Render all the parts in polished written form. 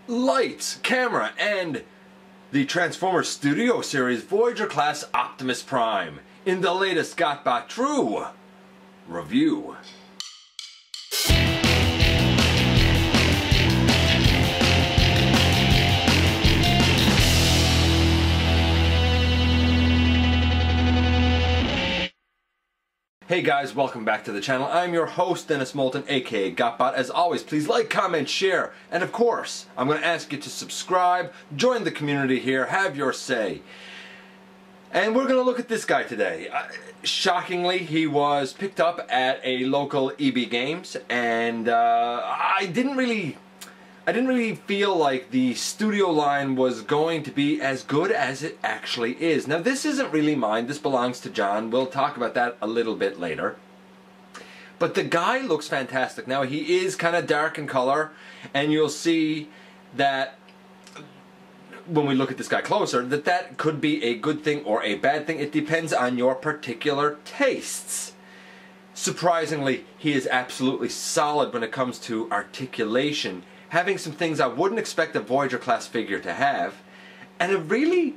lights, camera, and the Transformers Studio Series Voyager class Optimus Prime in the latest GotBot True review. Hey guys, welcome back to the channel. I'm your host, Dennis Moulton, aka GotBot. As always, please like, comment, share, and of course, I'm going to ask you to subscribe, join the community here, have your say. And we're going to look at this guy today. Shockingly, he was picked up at a local EB Games, and I didn't really feel like the studio line was going to be as good as it actually is. Now this isn't really mine, this belongs to John. We'll talk about that a little bit later. But the guy looks fantastic. Now he is kind of dark in color, and you'll see that when we look at this guy closer, that could be a good thing or a bad thing. It depends on your particular tastes. Surprisingly, he is absolutely solid when it comes to articulation, having some things I wouldn't expect a Voyager class figure to have, and a really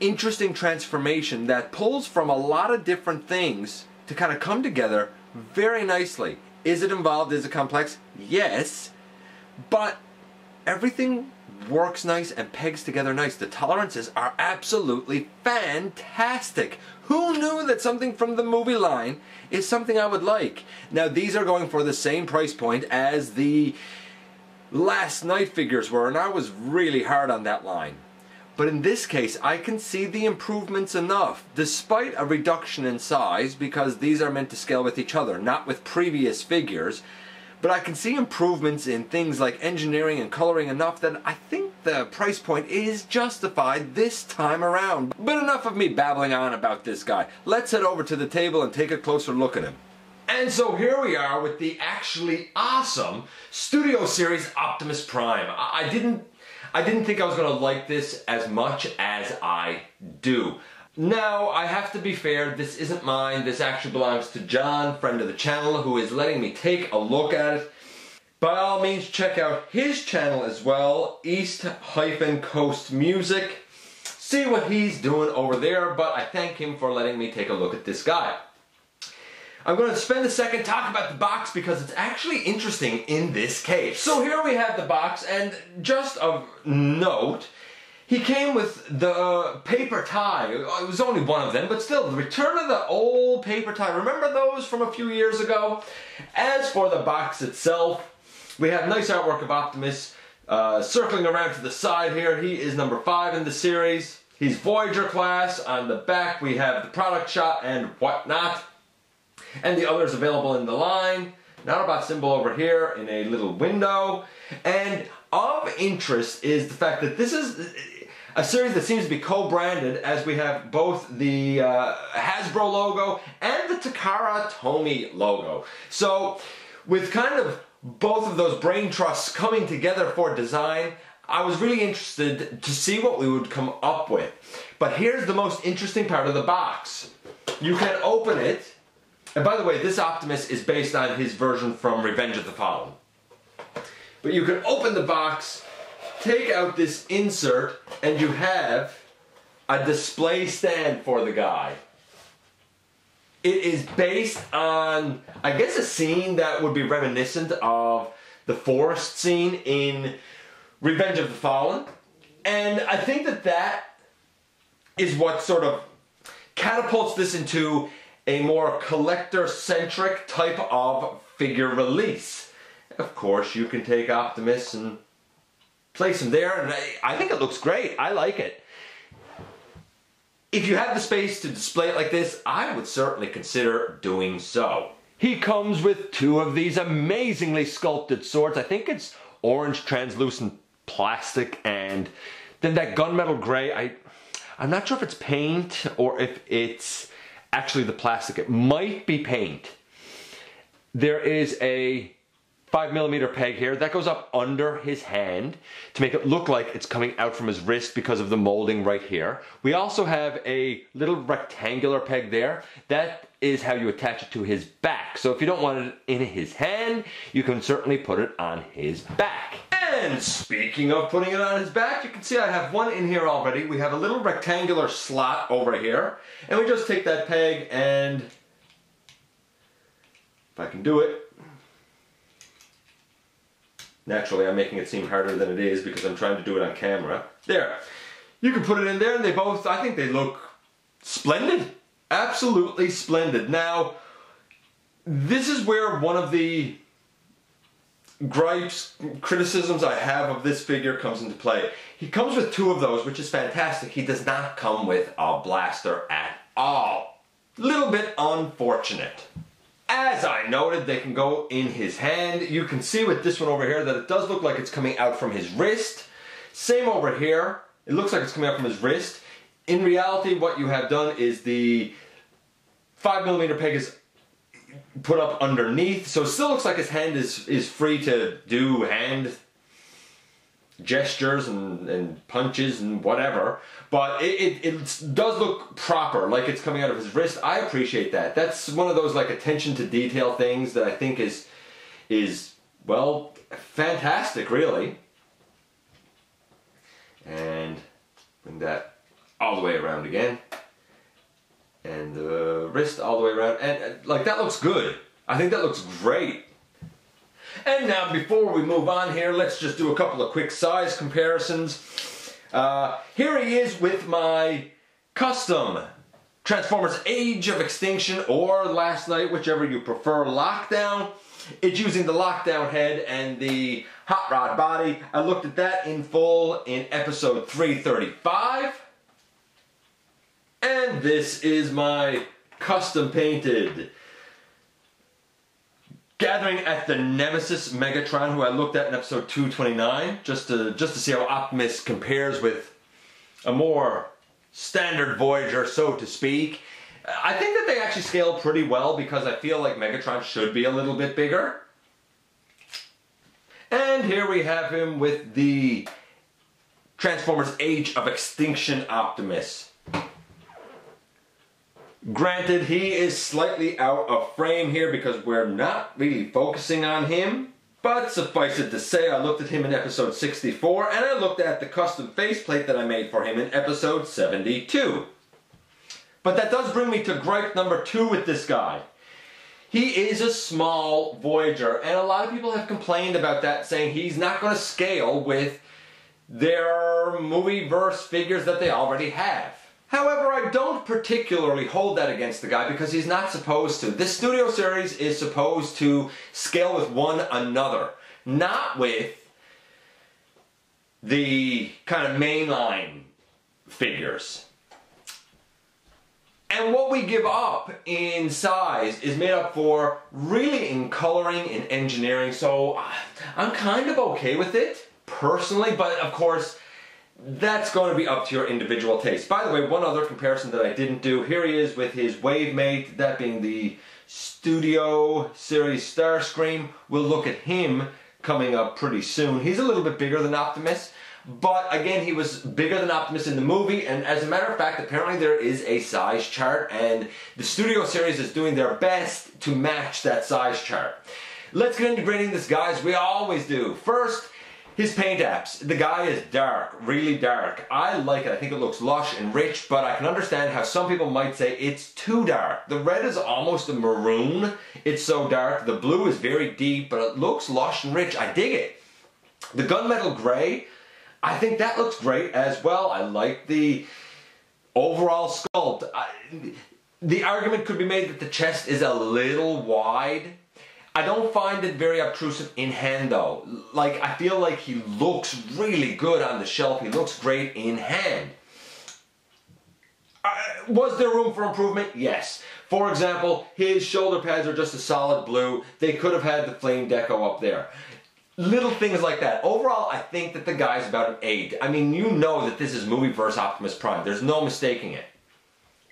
interesting transformation that pulls from a lot of different things to kind of come together very nicely. Is it involved? Is it complex? Yes, but everything works nice and pegs together nice. The tolerances are absolutely fantastic. Who knew that something from the movie line is something I would like? Now these are going for the same price point as the Last Night figures were, and I was really hard on that line. But in this case, I can see the improvements enough, despite a reduction in size, because these are meant to scale with each other, not with previous figures. But I can see improvements in things like engineering and coloring enough that I think the price point is justified this time around. But enough of me babbling on about this guy. Let's head over to the table and take a closer look at him. And so here we are with the actually awesome Studio Series Optimus Prime. I didn't think I was going to like this as much as I do. Now, I have to be fair, this isn't mine. This actually belongs to John, friend of the channel, who is letting me take a look at it. By all means, check out his channel as well, East-Coast Music. See what he's doing over there, but I thank him for letting me take a look at this guy. I'm going to spend a second talking about the box because it's actually interesting in this case. So here we have the box, and just of note, he came with the paper tie. It was only one of them, but still, the return of the old paper tie. Remember those from a few years ago? As for the box itself, we have nice artwork of Optimus circling around to the side here. He is number 5 in the series. He's Voyager class. On the back, we have the product shot and whatnot, and the others available in the line. An Autobot symbol over here in a little window. And of interest is the fact that this is a series that seems to be co-branded, as we have both the Hasbro logo and the Takara Tomy logo. So with kind of both of those brain trusts coming together for design, I was really interested to see what we would come up with. But here's the most interesting part of the box. You can open it. And by the way, this Optimus is based on his version from Revenge of the Fallen. But you can open the box, take out this insert, and you have a display stand for the guy. It is based on, I guess, a scene that would be reminiscent of the forest scene in Revenge of the Fallen. And I think that that is what sort of catapults this into a more collector-centric type of figure release. Of course, you can take Optimus and place him there, and I think it looks great. I like it. If you have the space to display it like this, I would certainly consider doing so. He comes with 2 of these amazingly sculpted swords. I think it's orange translucent plastic, and then that gunmetal gray. I'm not sure if it's paint or if it's actually the plastic. It might be paint. There is a 5mm peg here that goes up under his hand to make it look like it's coming out from his wrist because of the molding right here. We also have a little rectangular peg there. That is how you attach it to his back. So if you don't want it in his hand, you can certainly put it on his back. And speaking of putting it on his back, you can see I have one in here already. We have a little rectangular slot over here. And we just take that peg and, if I can do it, naturally I'm making it seem harder than it is because I'm trying to do it on camera. There. You can put it in there and they both, I think they look splendid. Absolutely splendid. Now, this is where one of the gripes, criticisms I have of this figure comes into play. He comes with two of those, which is fantastic. He does not come with a blaster at all. Little bit unfortunate. As I noted, they can go in his hand. You can see with this one over here that it does look like it's coming out from his wrist. Same over here. It looks like it's coming out from his wrist. In reality, what you have done is the 5mm peg is put up underneath, so it still looks like his hand is free to do hand gestures and punches and whatever, but it does look proper, like it's coming out of his wrist. I appreciate that. That's one of those like attention to detail things that I think is well, fantastic, really. And bring that all the way around again. And the wrist all the way around, and like that looks good. I think that looks great. And now before we move on here, let's just do a couple of quick size comparisons. Here he is with my custom Transformers Age of Extinction or Last Night, whichever you prefer, lockdown. It's using the lockdown head and the hot rod body. I looked at that in full in episode 335. And this is my custom painted Gathering at the Nemesis Megatron, who I looked at in episode 229, just to see how Optimus compares with a more standard Voyager, so to speak. I think that they actually scale pretty well because I feel like Megatron should be a little bit bigger. And here we have him with the Transformers Age of Extinction Optimus. Granted, he is slightly out of frame here because we're not really focusing on him. But suffice it to say, I looked at him in episode 64 and I looked at the custom faceplate that I made for him in episode 72. But that does bring me to gripe number 2 with this guy. He is a small Voyager, and a lot of people have complained about that, saying he's not going to scale with their movieverse figures that they already have. However, I don't particularly hold that against the guy because he's not supposed to. This studio series is supposed to scale with one another, not with the kind of mainline figures. And what we give up in size is made up for really in coloring and engineering, so I'm kind of okay with it, personally, but of course, that's going to be up to your individual taste. By the way, one other comparison that I didn't do, here he is with his wave mate, that being the Studio Series Starscream. We'll look at him coming up pretty soon. He's a little bit bigger than Optimus, but again, he was bigger than Optimus in the movie, and as a matter of fact, apparently there is a size chart, and the Studio Series is doing their best to match that size chart. Let's get into grading this, guys. We always do. First, his paint apps. The guy is dark, really dark. I like it. I think it looks lush and rich, but I can understand how some people might say it's too dark. The red is almost a maroon. It's so dark. The blue is very deep, but it looks lush and rich. I dig it. The gunmetal gray, I think that looks great as well. I like the overall sculpt. The argument could be made that the chest is a little wide. I don't find it very obtrusive in hand though. Like, I feel like he looks really good on the shelf. He looks great in hand. Was there room for improvement? Yes. For example, his shoulder pads are just a solid blue. They could have had the flame deco up there. Little things like that. Overall, I think that the guy's about an 8. I mean, you know that this is movieverse Optimus Prime. There's no mistaking it.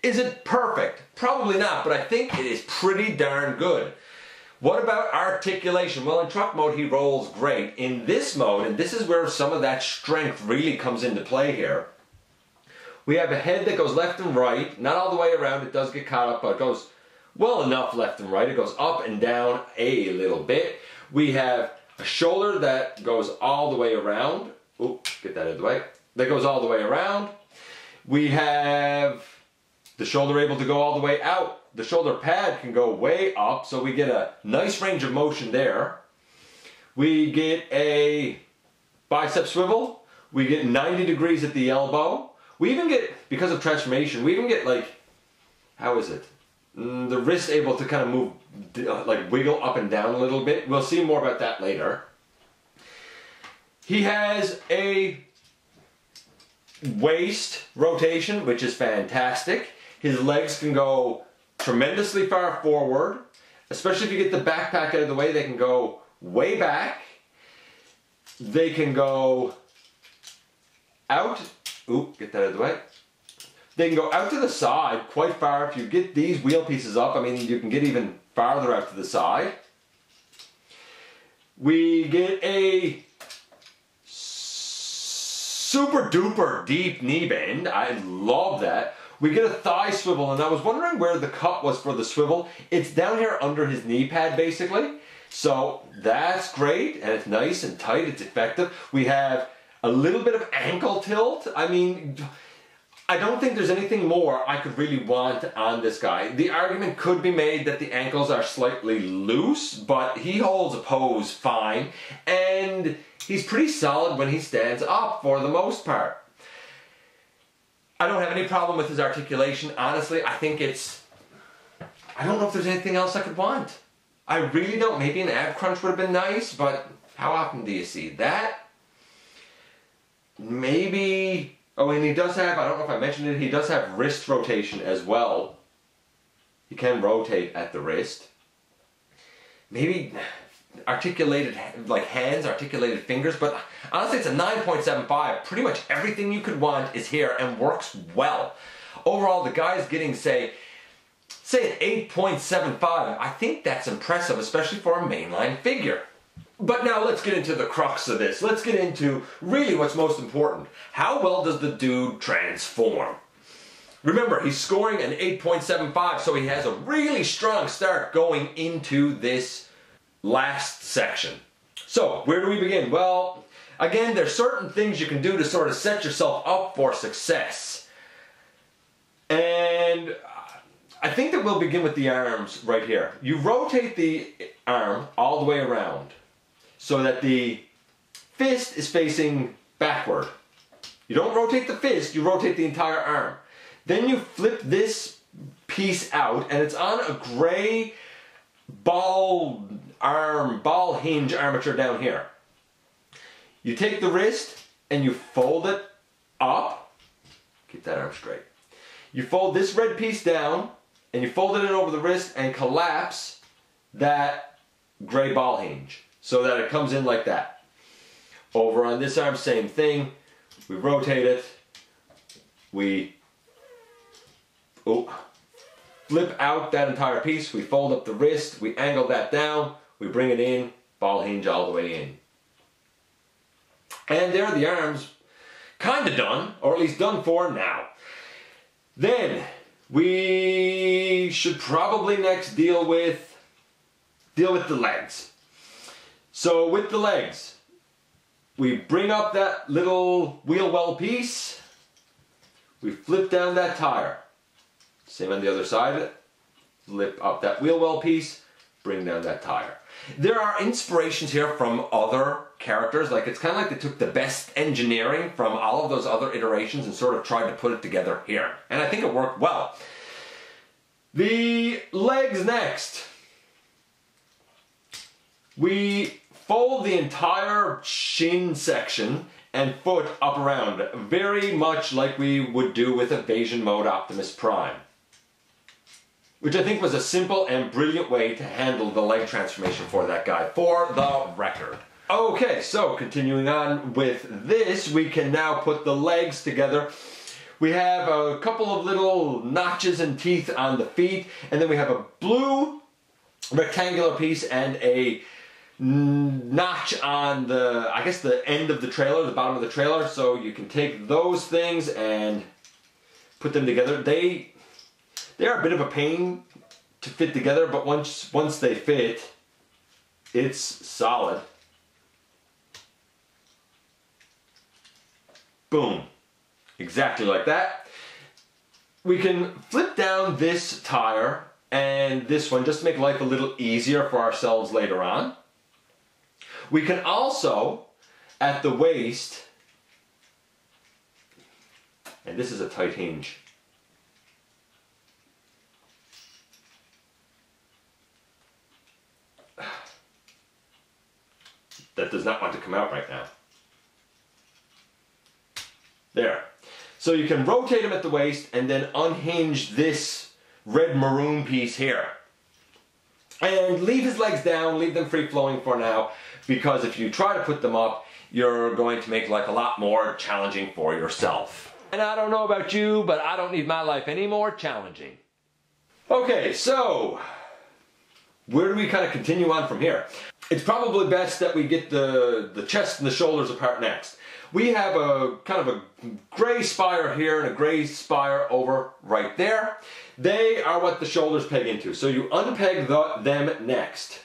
Is it perfect? Probably not, but I think it is pretty darn good. What about articulation? Well, in truck mode, he rolls great. In this mode, and this is where some of that strength really comes into play here, we have a head that goes left and right, not all the way around, it does get caught up, but it goes well enough left and right. It goes up and down a little bit. We have a shoulder that goes all the way around. Oop, get that out of the way. That goes all the way around. We have the shoulder able to go all the way out. The shoulder pad can go way up, so we get a nice range of motion there. We get a bicep swivel. We get 90 degrees at the elbow. We even get, because of transformation, we even get like, how is it? The wrist able to kind of move, like wiggle up and down a little bit. We'll see more about that later. He has a waist rotation, which is fantastic. His legs can go tremendously far forward, especially if you get the backpack out of the way. They can go way back. They can go out. Oop, get that out of the way. They can go out to the side quite far. If you get these wheel pieces up, I mean, you can get even farther out to the side. We get a super duper deep knee bend. I love that. We get a thigh swivel, and I was wondering where the cup was for the swivel. It's down here under his knee pad, basically. So that's great, and it's nice and tight, it's effective. We have a little bit of ankle tilt. I mean, I don't think there's anything more I could really want on this guy. The argument could be made that the ankles are slightly loose, but he holds a pose fine, and he's pretty solid when he stands up for the most part. I don't have any problem with his articulation. Honestly, I think I don't know if there's anything else I could want. I really don't. Maybe an ab crunch would have been nice, but how often do you see that? Maybe, oh, and he does have, I don't know if I mentioned it, he does have wrist rotation as well. He can rotate at the wrist. Maybe articulated, like hands, articulated fingers, but honestly it's a 9.75. Pretty much everything you could want is here and works well. Overall, the guy's getting, say an 8.75. I think that's impressive, especially for a mainline figure. But now let's get into the crux of this. Let's get into really what's most important. How well does the dude transform? Remember, he's scoring an 8.75, so he has a really strong start going into this last section. So, where do we begin? Well, again, there's certain things you can do to sort of set yourself up for success. And I think that we'll begin with the arms right here. You rotate the arm all the way around so that the fist is facing backward. You don't rotate the fist, you rotate the entire arm. Then you flip this piece out, and it's on a gray ball hinge armature down here. You take the wrist and you fold it up. Keep that arm straight. You fold this red piece down and you fold it in over the wrist and collapse that gray ball hinge so that it comes in like that. Over on this arm, same thing. We rotate it. We flip out that entire piece. We fold up the wrist. We angle that down. We bring it in. Ball hinge all the way in. And there are the arms kind of done, or at least done for now. Then we should probably next deal with the legs. So with the legs, we bring up that little wheel well piece. We flip down that tire. Same on the other side of it. Flip up that wheel well piece. Bring down that tire. There are inspirations here from other characters. Like, it's kind of like they took the best engineering from all of those other iterations and sort of tried to put it together here. And I think it worked well. The legs next. We fold the entire shin section and foot up around, very much like we would do with Evasion Mode Optimus Prime. Which I think was a simple and brilliant way to handle the leg transformation for that guy, for the record. Okay, so continuing on with this, we can now put the legs together. We have a couple of little notches and teeth on the feet, and then we have a blue rectangular piece and a notch on the, I guess, the end of the trailer, the bottom of the trailer. So you can take those things and put them together. They're a bit of a pain to fit together, but once they fit, it's solid. Boom. Exactly like that. We can flip down this tire and this one just to make life a little easier for ourselves later on. We can also, at the waist, and this is a tight hinge. That does not want to come out right now. There. So you can rotate them at the waist and then unhinge this red maroon piece here. And leave his legs down, leave them free flowing for now, because if you try to put them up, you're going to make life a lot more challenging for yourself. And I don't know about you, but I don't need my life any more challenging. Okay, so where do we kind of continue on from here? It's probably best that we get the chest and the shoulders apart next. We have a kind of a gray spire here and a gray spire over right there. They are what the shoulders peg into. So you unpeg them next.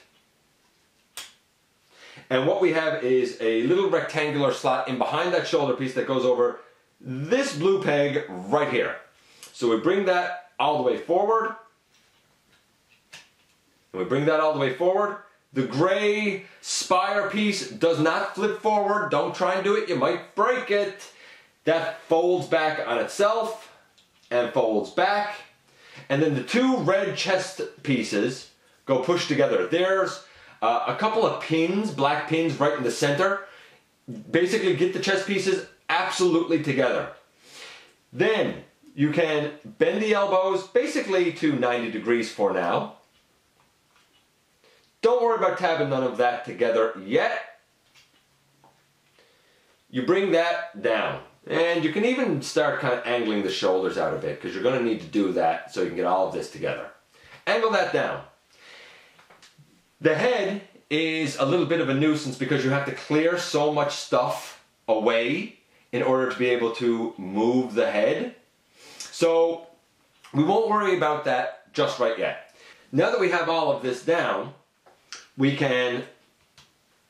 And what we have is a little rectangular slot in behind that shoulder piece that goes over this blue peg right here. So we bring that all the way forward. And we bring that all the way forward. The gray spire piece does not flip forward. Don't try and do it, you might break it. That folds back on itself and folds back. And then the two red chest pieces go pushed together. There's a couple of pins, black pins right in the center. Basically get the chest pieces absolutely together. Then you can bend the elbows basically to 90 degrees for now. Don't worry about tabbing none of that together yet. You bring that down. And you can even start kind of angling the shoulders out a bit, because you're going to need to do that so you can get all of this together. Angle that down. The head is a little bit of a nuisance because you have to clear so much stuff away in order to be able to move the head. So we won't worry about that just right yet. Now that we have all of this down, we can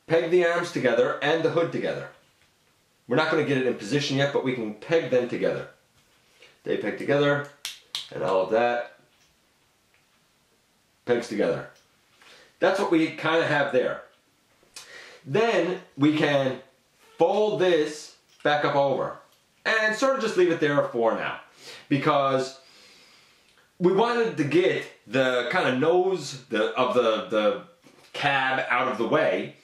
peg the arms together and the hood together. We're not going to get it in position yet, but we can peg them together. They peg together, and all of that pegs together. That's what we kind of have there. Then we can fold this back up over and sort of just leave it there for now, because we wanted to get the kind of nose of the cab out of the way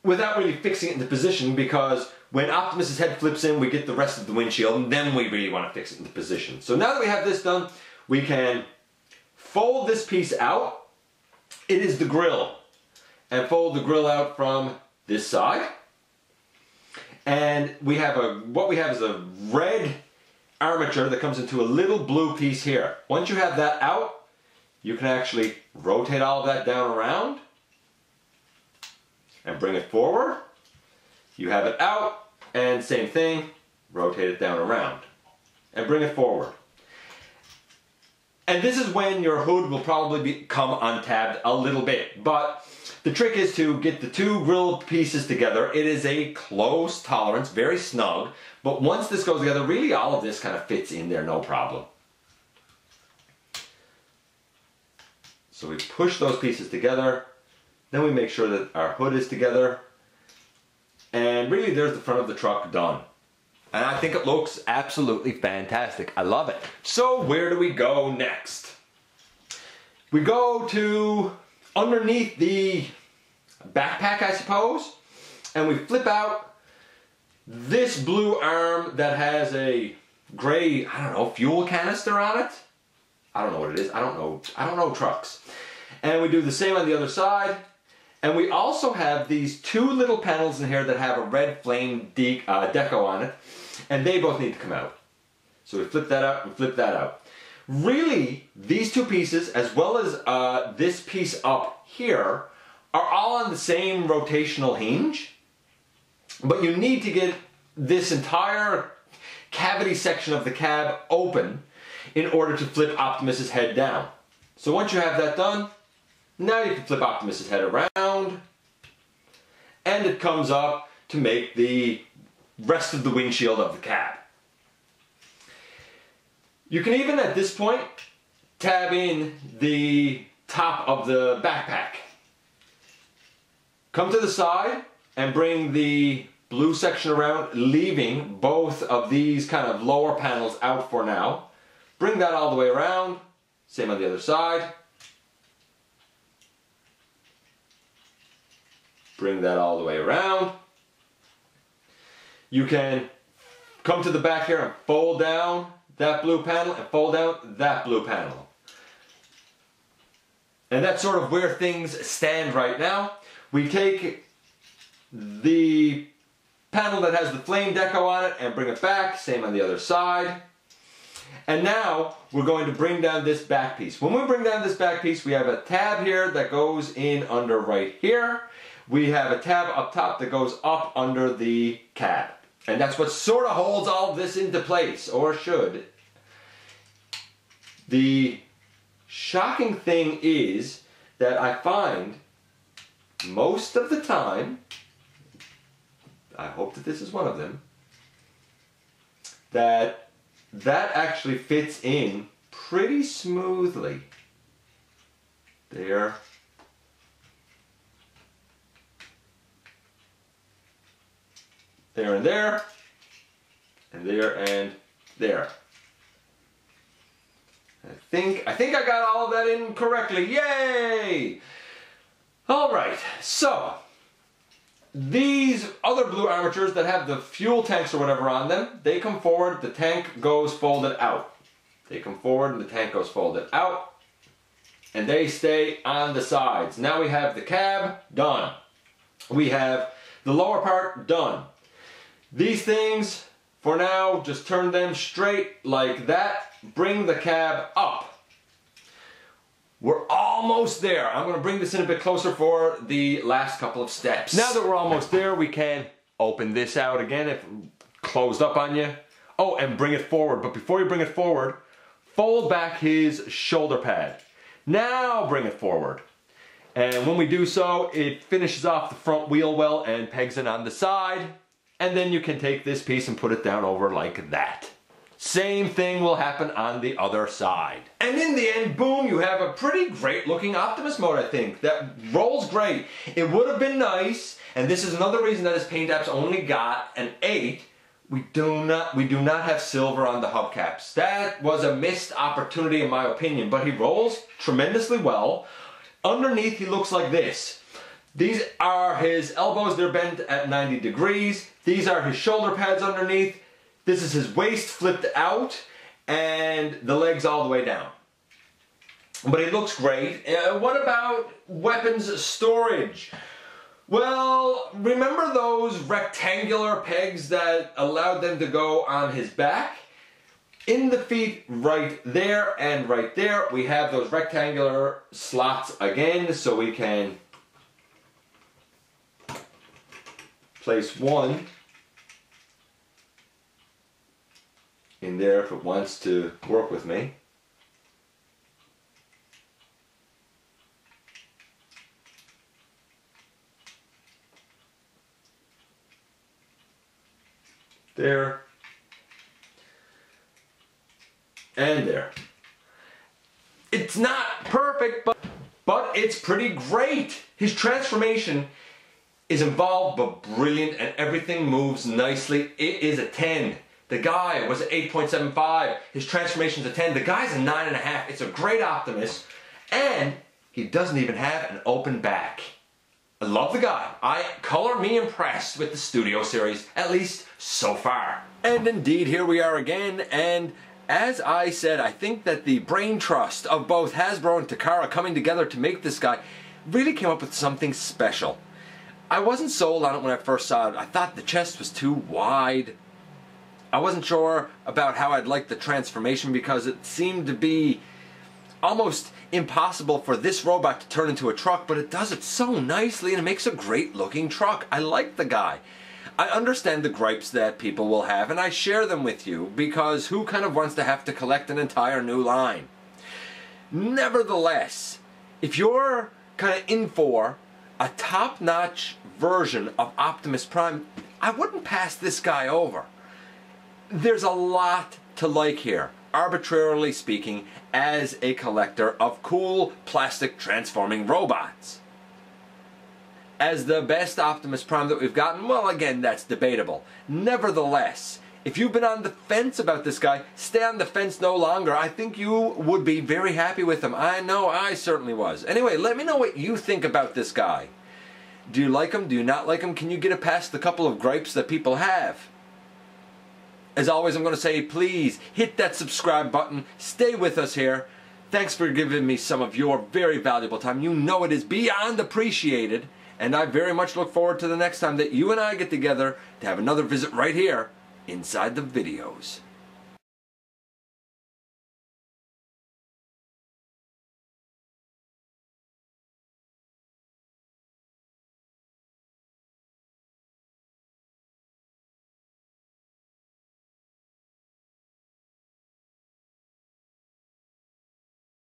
without really fixing it into position, because when Optimus's head flips in, we get the rest of the windshield, and then we really want to fix it into position. So now that we have this done, we can fold this piece out. It is the grill. And fold the grill out from this side. And what we have is a red armature that comes into a little blue piece here. Once you have that out, you can actually rotate all of that down around and bring it forward. You have it out, and same thing, rotate it down around and bring it forward. And this is when your hood will probably become untabbed a little bit, but the trick is to get the two grill pieces together. It is a close tolerance, very snug, but once this goes together, really all of this kind of fits in there, no problem. So we push those pieces together, then we make sure that our hood is together, and really there's the front of the truck done. And I think it looks absolutely fantastic. I love it. So where do we go next? We go to underneath the backpack, I suppose, and we flip out this blue arm that has a gray, I don't know, fuel canister on it. I don't know what it is. I don't know trucks. And we do the same on the other side. And we also have these two little panels in here that have a red flame deco on it. And they both need to come out. So we flip that out and flip that out. Really, these two pieces, as well as this piece up here, are all on the same rotational hinge. But you need to get this entire cavity section of the cab open in order to flip Optimus's head down. So once you have that done, now you can flip Optimus's head around, and it comes up to make the rest of the windshield of the cab. You can even at this point tab in the top of the backpack. Come to the side and bring the blue section around, leaving both of these kind of lower panels out for now. Bring that all the way around. Same on the other side. Bring that all the way around. You can come to the back here and fold down that blue panel and fold down that blue panel. And that's sort of where things stand right now. We take the panel that has the flame deco on it and bring it back, same on the other side. And now we're going to bring down this back piece. When we bring down this back piece, we have a tab here that goes in under right here. We have a tab up top that goes up under the cab. And that's what sort of holds all of this into place, or should. The shocking thing is that I find most of the time, I hope that this is one of them, that actually fits in pretty smoothly. There. There and there. And there and there. I think I got all of that in correctly. Yay! Alright, so these other blue armatures that have the fuel tanks or whatever on them, they come forward, the tank goes folded out. They come forward and the tank goes folded out. And they stay on the sides. Now we have the cab done. We have the lower part done. These things, for now, just turn them straight like that. Bring the cab up. We're almost there. I'm going to bring this in a bit closer for the last couple of steps. Now that we're almost there, we can open this out again if closed up on you. Oh, and bring it forward. But before you bring it forward, fold back his shoulder pad. Now bring it forward. And when we do so, it finishes off the front wheel well and pegs it on the side. And then you can take this piece and put it down over like that. Same thing will happen on the other side. And in the end, boom, you have a pretty great looking Optimus mode, I think. That rolls great. It would have been nice, and this is another reason that his paint apps only got an 8. We do not have silver on the hubcaps. That was a missed opportunity in my opinion, but he rolls tremendously well. Underneath he looks like this. These are his elbows, they're bent at 90 degrees. These are his shoulder pads underneath. This is his waist flipped out and the legs all the way down. But it looks great. What about weapons storage? Well, remember those rectangular pegs that allowed them to go on his back? In the feet right there and right there, we have those rectangular slots again, so we can place one in there if it wants to work with me. There. And there. It's not perfect, but it's pretty great. His transformation is involved but brilliant and everything moves nicely. It is a 10. The guy was an 8.75. His transformation's a 10. The guy's a 9.5. It's a great Optimus. And he doesn't even have an open back. I love the guy. Color me impressed with the Studio Series, at least so far. And indeed, here we are again, and as I said, I think that the brain trust of both Hasbro and Takara coming together to make this guy really came up with something special. I wasn't sold on it when I first saw it. I thought the chest was too wide. I wasn't sure about how I'd like the transformation because it seemed to be almost impossible for this robot to turn into a truck, but it does it so nicely and it makes a great looking truck. I like the guy. I understand the gripes that people will have and I share them with you because who kind of wants to have to collect an entire new line? Nevertheless, if you're kind of in for a top-notch version of Optimus Prime, I wouldn't pass this guy over. There's a lot to like here, arbitrarily speaking, as a collector of cool plastic transforming robots. As the best Optimus Prime that we've gotten, well, again, that's debatable. Nevertheless, if you've been on the fence about this guy, stay on the fence no longer. I think you would be very happy with him. I know I certainly was. Anyway, let me know what you think about this guy. Do you like him? Do you not like him? Can you get it past the couple of gripes that people have? As always, I'm going to say, please hit that subscribe button. Stay with us here. Thanks for giving me some of your very valuable time. You know it is beyond appreciated. And I very much look forward to the next time that you and I get together to have another visit right here inside the videos.